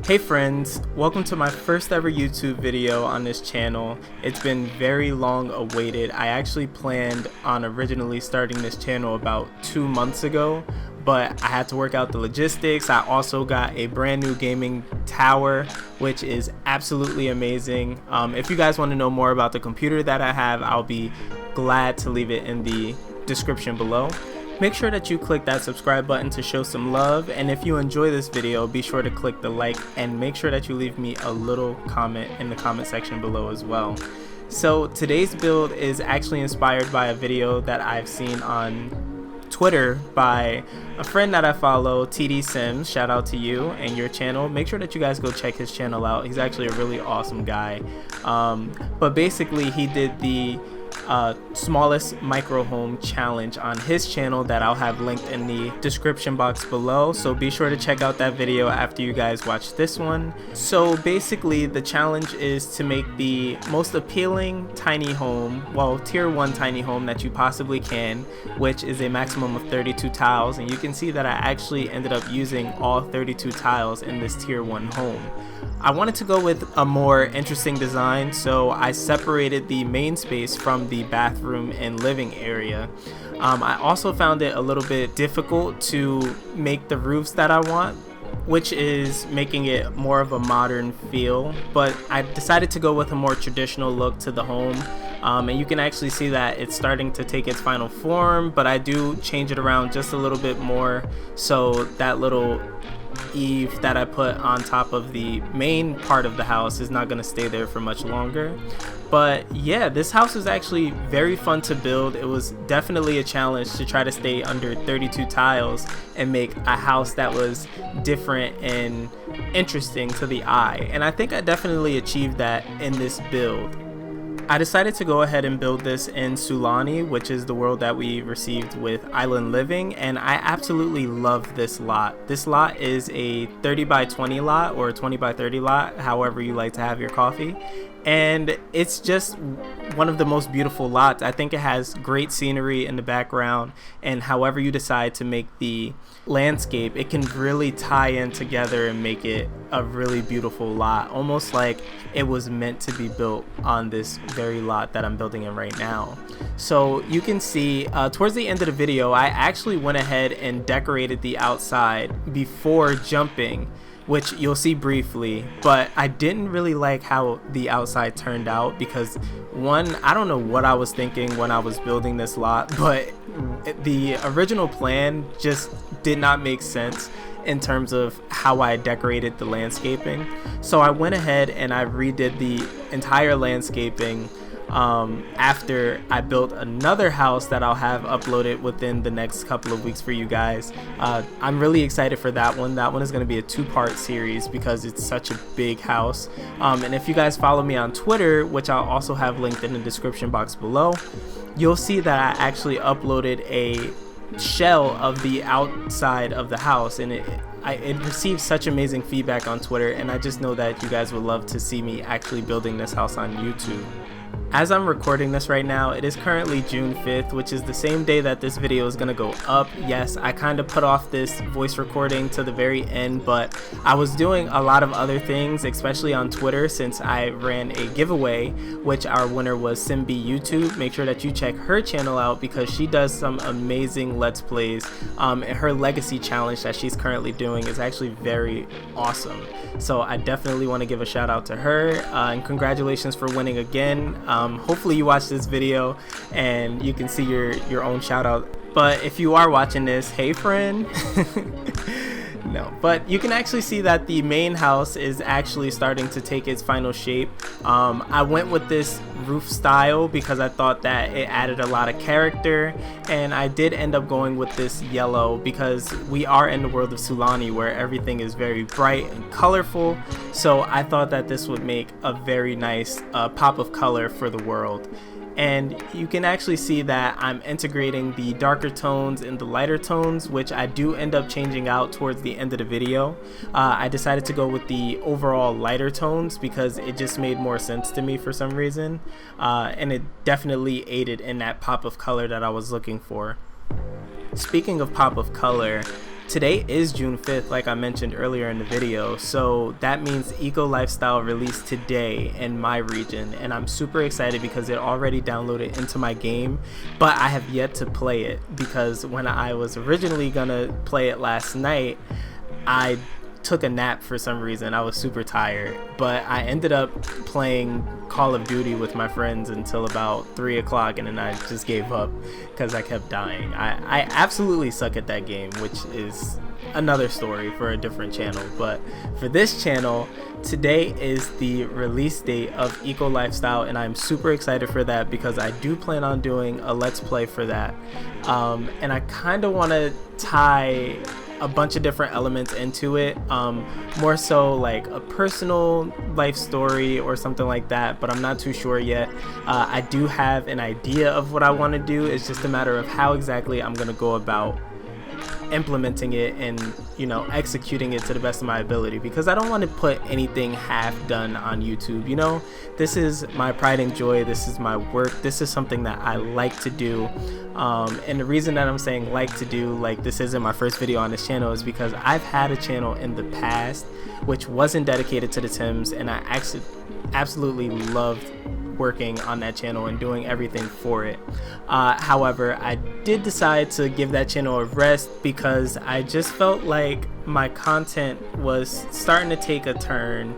Hey friends, welcome to my first ever YouTube video on this channel. It's been very long awaited. I actually planned on originally starting this channel about 2 months ago, but I had to work out the logistics. I also got a brand new gaming tower, which is absolutely amazing. If you guys want to know more about the computer that I have, I'll be glad to leave it in the description below. Make sure that you click that subscribe button to show some love, and if you enjoy this video, be sure to click the like and make sure that you leave me a little comment in the comment section below as well. So today's build is actually inspired by a video that I've seen on Twitter by a friend that I follow, TD Sims. Shout out to you and your channel. Make sure that you guys go check his channel out. He's actually a really awesome guy. But basically he did the smallest micro home challenge on his channel that I'll have linked in the description box below, so be sure to check out that video after you guys watch this one. So basically the challenge is to make the most appealing tiny home, well, tier 1 tiny home that you possibly can, which is a maximum of 32 tiles, and you can see that I actually ended up using all 32 tiles in this tier 1 home. I wanted to go with a more interesting design, so I separated the main space from the bathroom and living area. I also found it a little bit difficult to make the roofs that I want, which is making it more of a modern feel, but I decided to go with a more traditional look to the home. And you can actually see that it's starting to take its final form, but I do change it around just a little bit more, so that little eave that I put on top of the main part of the house is not going to stay there for much longer. But yeah, this house is actually very fun to build. It was definitely a challenge to try to stay under 32 tiles and make a house that was different and interesting to the eye, and I think I definitely achieved that in this build. I decided to go ahead and build this in Sulani, which is the world that we received with Island Living, and I absolutely love this lot. This lot is a 30 by 20 lot or a 20 by 30 lot, however you like to have your coffee, and it's just one of the most beautiful lots. I think it has great scenery in the background, and however you decide to make the landscape, it can really tie in together and make it a really beautiful lot, almost like it was meant to be built on this very lot that I'm building in right now. So you can see towards the end of the video, I actually went ahead and decorated the outside before jumping, which you'll see briefly, but I didn't really like how the outside turned out because, one, I don't know what I was thinking when I was building this lot, but the original plan just did not make sense in terms of how I decorated the landscaping. So I went ahead and I redid the entire landscaping after I built another house that I'll have uploaded within the next couple of weeks for you guys. I'm really excited for that one. That one is going to be a 2-part series because it's such a big house. And if you guys follow me on Twitter, which I'll also have linked in the description box below, you'll see that I actually uploaded a shell of the outside of the house, and it received such amazing feedback on Twitter, and I just know that you guys would love to see me actually building this house on YouTube. As I'm recording this right now, it is currently June 5th, which is the same day that this video is going to go up. Yes, I kind of put off this voice recording to the very end, but I was doing a lot of other things, especially on Twitter, since I ran a giveaway, which our winner was Simbi YouTube. Make sure that you check her channel out because she does some amazing Let's Plays, and her legacy challenge that she's currently doing is actually very awesome. So I definitely want to give a shout out to her, and congratulations for winning again. Hopefully you watch this video and you can see your own shout out, but if you are watching this, hey friend. No, but you can actually see that the main house is actually starting to take its final shape. I went with this roof style because I thought that it added a lot of character, and I did end up going with this yellow because we are in the world of Sulani where everything is very bright and colorful, so I thought that this would make a very nice pop of color for the world. And you can actually see that I'm integrating the darker tones and the lighter tones, which I do end up changing out towards the end of the video. I decided to go with the overall lighter tones because it just made more sense to me for some reason, and it definitely aided in that pop of color that I was looking for. Speaking of pop of color, Today is June 5th, like I mentioned earlier in the video, so that means Eco Lifestyle released today in my region, and I'm super excited because it already downloaded into my game, but I have yet to play it because when I was originally gonna play it last night, I took a nap for some reason. I was super tired, but I ended up playing Call of Duty with my friends until about 3 o'clock, and then I just gave up because I kept dying. I absolutely suck at that game, which is another story for a different channel. But for this channel, today is the release date of Eco Lifestyle, and I'm super excited for that because I do plan on doing a let's play for that, and I kind of want to tie a bunch of different elements into it, more so like a personal life story or something like that, but I'm not too sure yet. I do have an idea of what I want to do. It's just a matter of how exactly I'm going to go about implementing it and, you know, executing it to the best of my ability, because I don't want to put anything half done on YouTube. You know, this is my pride and joy, this is my work, this is something that I like to do, and the reason that I'm saying like to do, like this isn't my first video on this channel, is because I've had a channel in the past which wasn't dedicated to the Sims, and I actually absolutely loved working on that channel and doing everything for it. However, I did decide to give that channel a rest because I just felt like my content was starting to take a turn.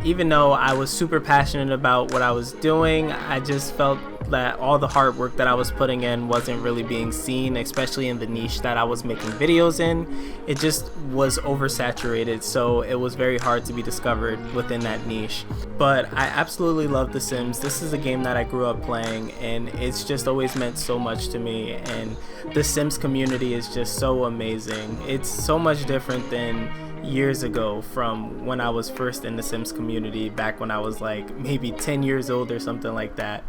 Even though I was super passionate about what I was doing, I just felt that all the hard work that I was putting in wasn't really being seen, especially in the niche that I was making videos in. It just was oversaturated, so it was very hard to be discovered within that niche. But I absolutely love The Sims. This is a game that I grew up playing, and it's just always meant so much to me, and the Sims community is just so amazing. It's so much different than years ago from when I was first in the Sims community, back when I was like maybe 10 years old or something like that.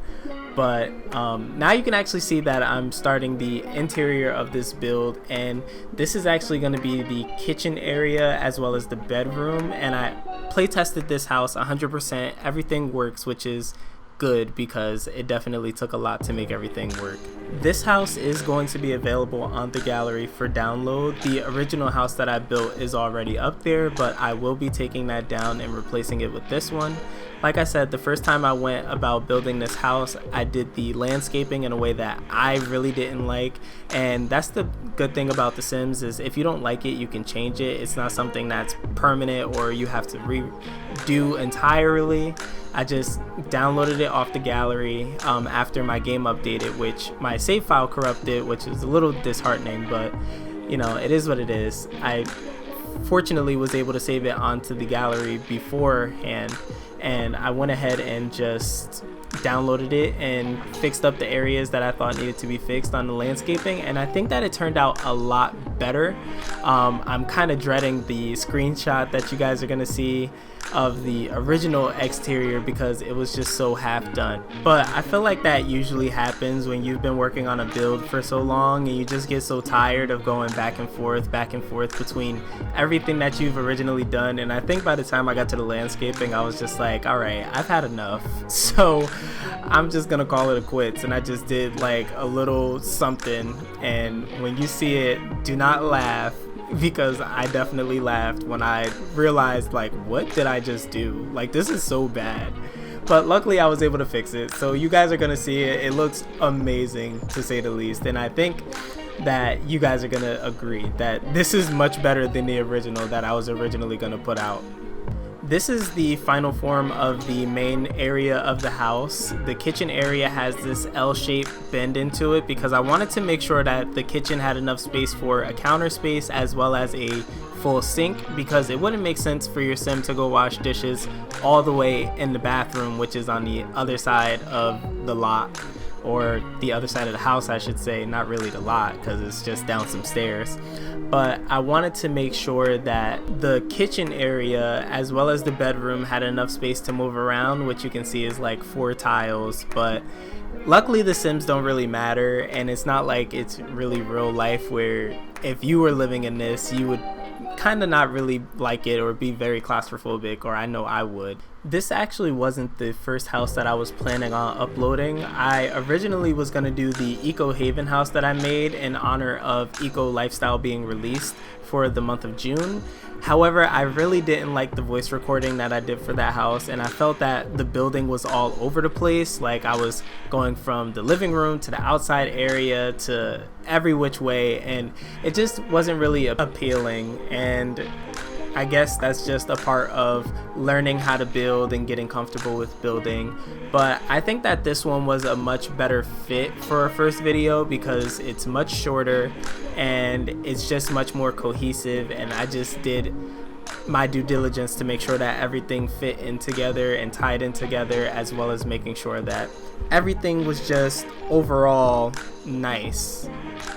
But now you can actually see that I'm starting the interior of this build, and this is actually going to be the kitchen area as well as the bedroom, and I play tested this house 100%. Everything works, which is good because it definitely took a lot to make everything work. This house is going to be available on the gallery for download. The original house that I built is already up there, but I will be taking that down and replacing it with this one. Like I said, the first time I went about building this house, I did the landscaping in a way that I really didn't like, and that's the good thing about The Sims, is if you don't like it, you can change it. It's not something that's permanent or you have to redo entirely. I just downloaded it off the gallery after my game updated, which my save file corrupted, which is a little disheartening, but you know, it is what it is. I fortunately was able to save it onto the gallery beforehand, and I went ahead and just downloaded it and fixed up the areas that I thought needed to be fixed on the landscaping, and I think that it turned out a lot better. I'm kind of dreading the screenshot that you guys are gonna see of the original exterior because it was just so half done, but I feel like that usually happens when you've been working on a build for so long and you just get so tired of going back and forth between everything that you've originally done. And I think by the time I got to the landscaping, I was just like, all right, I've had enough, so I'm just gonna call it a quits. And I just did like a little something, and when you see it, do not laugh, because I definitely laughed when I realized, like, what did I just do? Like, this is so bad. But luckily I was able to fix it, so you guys are gonna see it. It looks amazing, to say the least, and I think that you guys are gonna agree that this is much better than the original that I was originally gonna put out. This is the final form of the main area of the house. The kitchen area has this L-shaped bend into it because I wanted to make sure that the kitchen had enough space for a counter space as well as a full sink, because it wouldn't make sense for your sim to go wash dishes all the way in the bathroom, which is on the other side of the lot, or the other side of the house I should say, not really the lot because it's just down some stairs. But I wanted to make sure that the kitchen area as well as the bedroom had enough space to move around, which you can see is like 4 tiles. But luckily the Sims don't really matter, and it's not like it's really real life where if you were living in this you would kind of not really like it or be very claustrophobic, or I know I would. This actually wasn't the first house that I was planning on uploading. I originally was going to do the Eco Haven house that I made in honor of Eco Lifestyle being released for the month of June. However, I really didn't like the voice recording that I did for that house, and I felt that the building was all over the place. Like, I was going from the living room to the outside area to every which way, and it just wasn't really appealing. And I guess that's just a part of learning how to build and getting comfortable with building. But I think that this one was a much better fit for a first video because it's much shorter and it's just much more cohesive, and I just did my due diligence to make sure that everything fit in together and tied in together, as well as making sure that everything was just overall nice.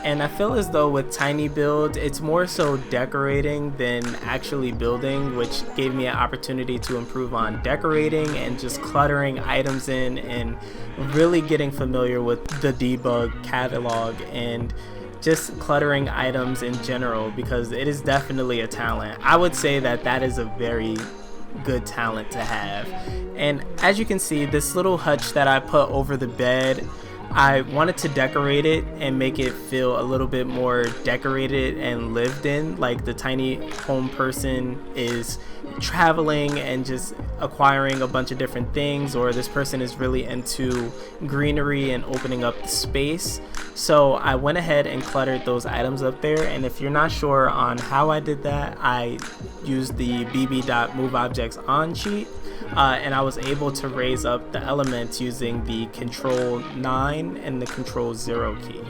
And I feel as though with tiny builds, it's more so decorating than actually building, which gave me an opportunity to improve on decorating and just cluttering items in and really getting familiar with the debug catalog and just cluttering items in general, because it is definitely a talent. I would say that that is a very good talent to have. And as you can see, this little hutch that I put over the bed, I wanted to decorate it and make it feel a little bit more decorated and lived in, like the tiny home person is traveling and just acquiring a bunch of different things, or this person is really into greenery and opening up the space. So I went ahead and cluttered those items up there, and if you're not sure on how I did that, I used the bb.moveobjects-on cheat. And I was able to raise up the elements using the Control 9 and the Control 0 key.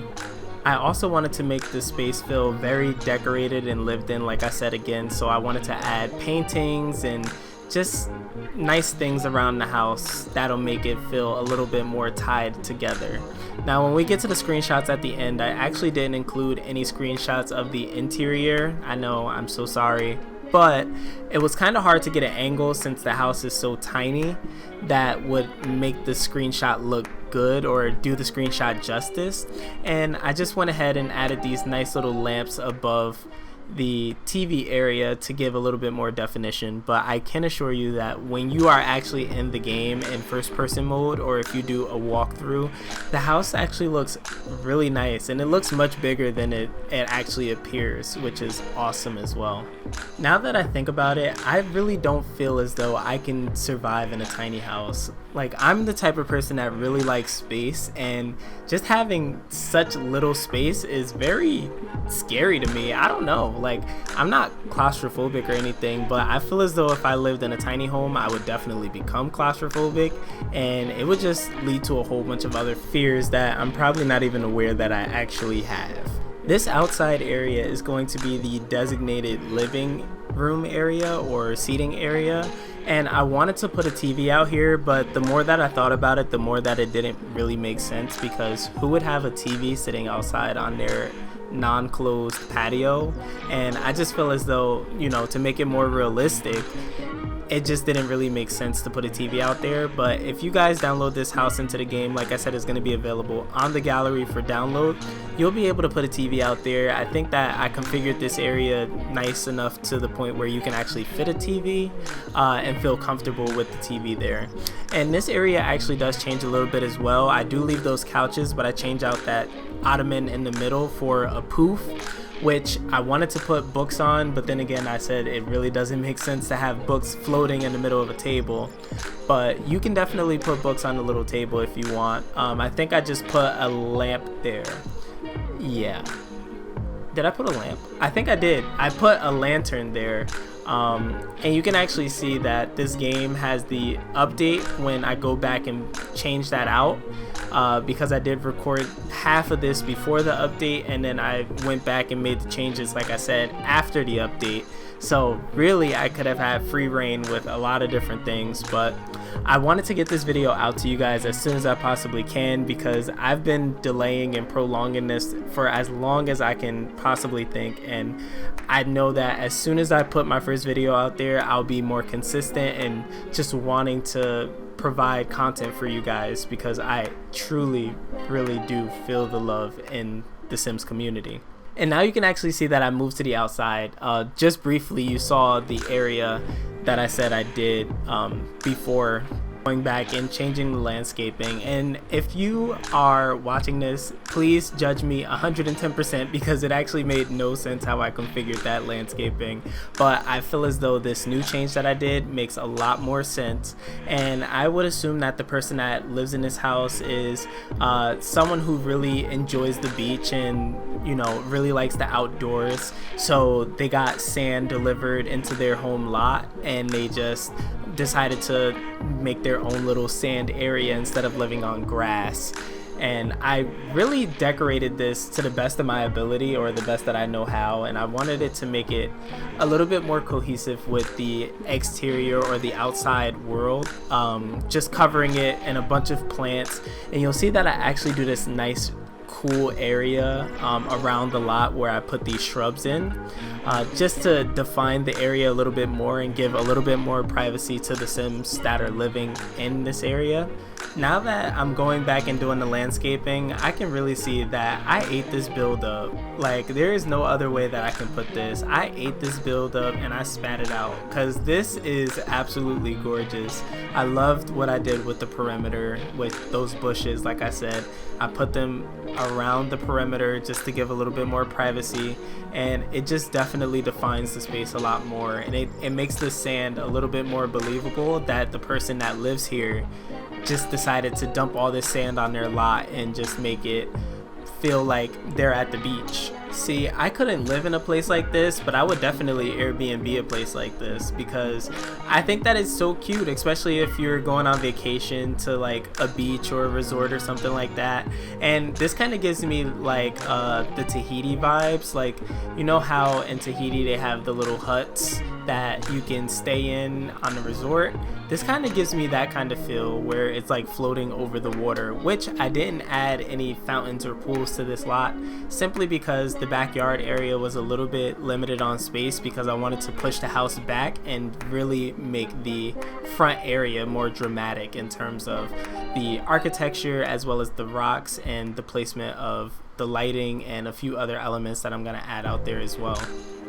I also wanted to make the space feel very decorated and lived in, like I said again, so I wanted to add paintings and just nice things around the house that'll make it feel a little bit more tied together. Now when we get to the screenshots at the end, I actually didn't include any screenshots of the interior. I know, I'm so sorry. But it was kind of hard to get an angle since the house is so tiny that would make the screenshot look good or do the screenshot justice. And I just went ahead and added these nice little lamps above the TV area to give a little bit more definition. But I can assure you that when you are actually in the game in first person mode, or if you do a walkthrough, the house actually looks really nice, and it looks much bigger than it actually appears, which is awesome as well. Now that I think about it, I really don't feel as though I can survive in a tiny house. Like, I'm the type of person that really likes space, and just having such little space is very scary to me. I don't know, like, I'm not claustrophobic or anything, but I feel as though if I lived in a tiny home, I would definitely become claustrophobic, and it would just lead to a whole bunch of other fears that I'm probably not even aware that I actually have. This outside area is going to be the designated living room area or seating area, and I wanted to put a TV out here, but the more that I thought about it, the more that it didn't really make sense, because who would have a TV sitting outside on their non-closed patio? And I just feel as though, you know, to make it more realistic, it just didn't really make sense to put a TV out there. But if you guys download this house into the game, like I said, it's going to be available on the gallery for download. You'll be able to put a TV out there. I think that I configured this area nice enough to the point where you can actually fit a TV and feel comfortable with the TV there. And this area actually does change a little bit as well. I do leave those couches, but I change out that ottoman in the middle for a poof, which I wanted to put books on, but then again I said it really doesn't make sense to have books floating in the middle of a table. But you can definitely put books on the little table if you want. I think I just put a lamp there. Yeah. Did I put a lamp? I think I did. I put a lantern there. And you can actually see that this game has the update when I go back and change that out, because I did record half of this before the update, and then I went back and made the changes, like I said, after the update. So really I could have had free reign with a lot of different things, but I wanted to get this video out to you guys as soon as I possibly can, because I've been delaying and prolonging this for as long as I can possibly think, and I know that as soon as I put my first video out there, I'll be more consistent and just wanting to provide content for you guys, because I truly really do feel the love in the Sims community. And now you can actually see that I moved to the outside. Just briefly, you saw the area that I said I did before going back and changing the landscaping. And if you are watching this, please judge me 110% because it actually made no sense how I configured that landscaping, but I feel as though this new change that I did makes a lot more sense. And I would assume that the person that lives in this house is someone who really enjoys the beach and, you know, really likes the outdoors. So they got sand delivered into their home lot and they just decided to make their own little sand area instead of living on grass. And I really decorated this to the best of my ability, or the best that I know how, and I wanted it to make it a little bit more cohesive with the exterior or the outside world, just covering it in a bunch of plants. And you'll see that I actually do this nice cool area around the lot where I put these shrubs in, just to define the area a little bit more and give a little bit more privacy to the Sims that are living in this area. Now that I'm going back and doing the landscaping, I can really see that I ate this build up. Like, there is no other way that I can put this. I ate this build up and I spat it out because this is absolutely gorgeous. I loved what I did with the perimeter with those bushes. Like I said, I put them around the perimeter just to give a little bit more privacy, and it just definitely defines the space a lot more, and it makes the sand a little bit more believable that the person that lives here just decided to dump all this sand on their lot and just make it feel like they're at the beach. See, I couldn't live in a place like this, but I would definitely Airbnb a place like this because I think that it's so cute, especially if you're going on vacation to like a beach or a resort or something like that. And this kind of gives me like the Tahiti vibes. Like, you know how in Tahiti they have the little huts that you can stay in on the resort? This kind of gives me that kind of feel where it's like floating over the water, which I didn't add any fountains or pools to this lot simply because the backyard area was a little bit limited on space, because I wanted to push the house back and really make the front area more dramatic in terms of the architecture as well as the rocks and the placement of the lighting and a few other elements that I'm going to add out there as well.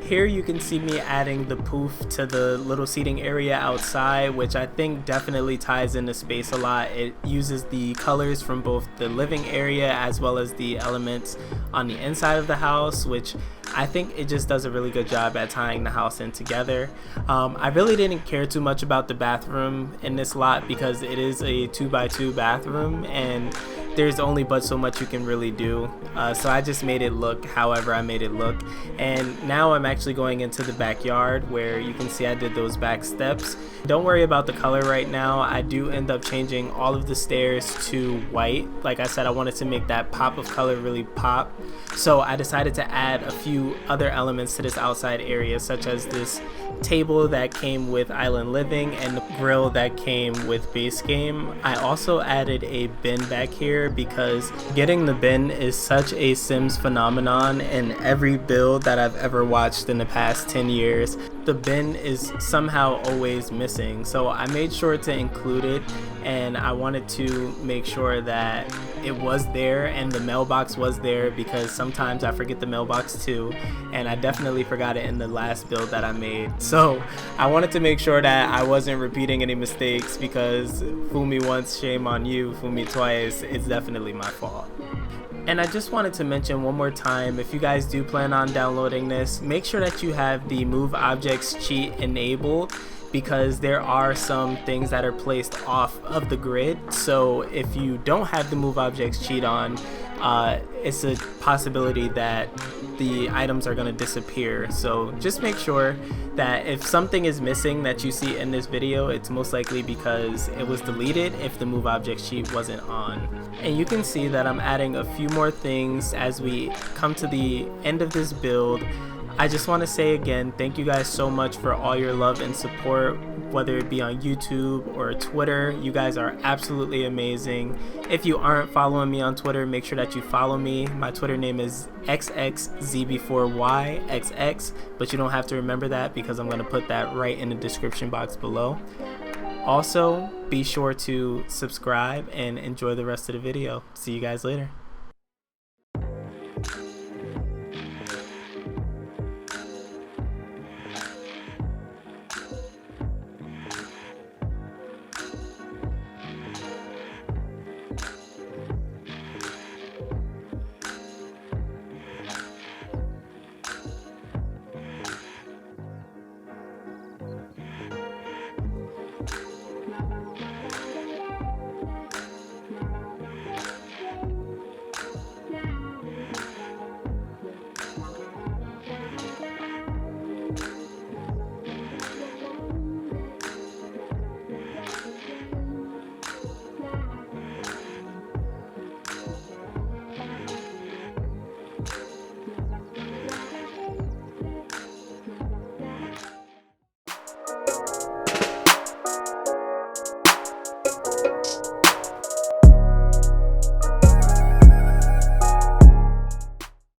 Here you can see me adding the poof to the little seating area outside, which I think definitely ties in the space a lot. It uses the colors from both the living area as well as the elements on the inside of the house, which I think it just does a really good job at tying the house in together. I really didn't care too much about the bathroom in this lot because it is a 2x2 bathroom and there's only but so much you can really do, so I just made it look however I made it look. And now I'm actually going into the backyard where you can see I did those back steps. Don't worry about the color right now. I do end up changing all of the stairs to white. Like I said, I wanted to make that pop of color really pop, so I decided to add a few other elements to this outside area, such as this table that came with Island Living and the grill that came with base game. I also added a bin back here because getting the bin is such a Sims phenomenon. In every build that I've ever watched in the past 10 years, the bin is somehow always missing, so I made sure to include it, and I wanted to make sure that it was there and the mailbox was there, because sometimes I forget the mailbox too, and I definitely forgot it in the last build that I made. So I wanted to make sure that I wasn't repeating any mistakes, because fool me once, shame on you, fool me twice, it's definitely my fault. And I just wanted to mention one more time, if you guys do plan on downloading this, make sure that you have the Move Objects cheat enabled, because there are some things that are placed off of the grid. So if you don't have the Move Objects cheat on, it's a possibility that the items are going to disappear. So just make sure that if something is missing that you see in this video, it's most likely because it was deleted if the Move Objects cheat wasn't on. And you can see that I'm adding a few more things as we come to the end of this build. I just want to say again, thank you guys so much for all your love and support, whether it be on YouTube or Twitter. You guys are absolutely amazing. If you aren't following me on Twitter, make sure that you follow me. My Twitter name is XXZ4YXX, but you don't have to remember that because I'm going to put that right in the description box below. Also, be sure to subscribe and enjoy the rest of the video. See you guys later.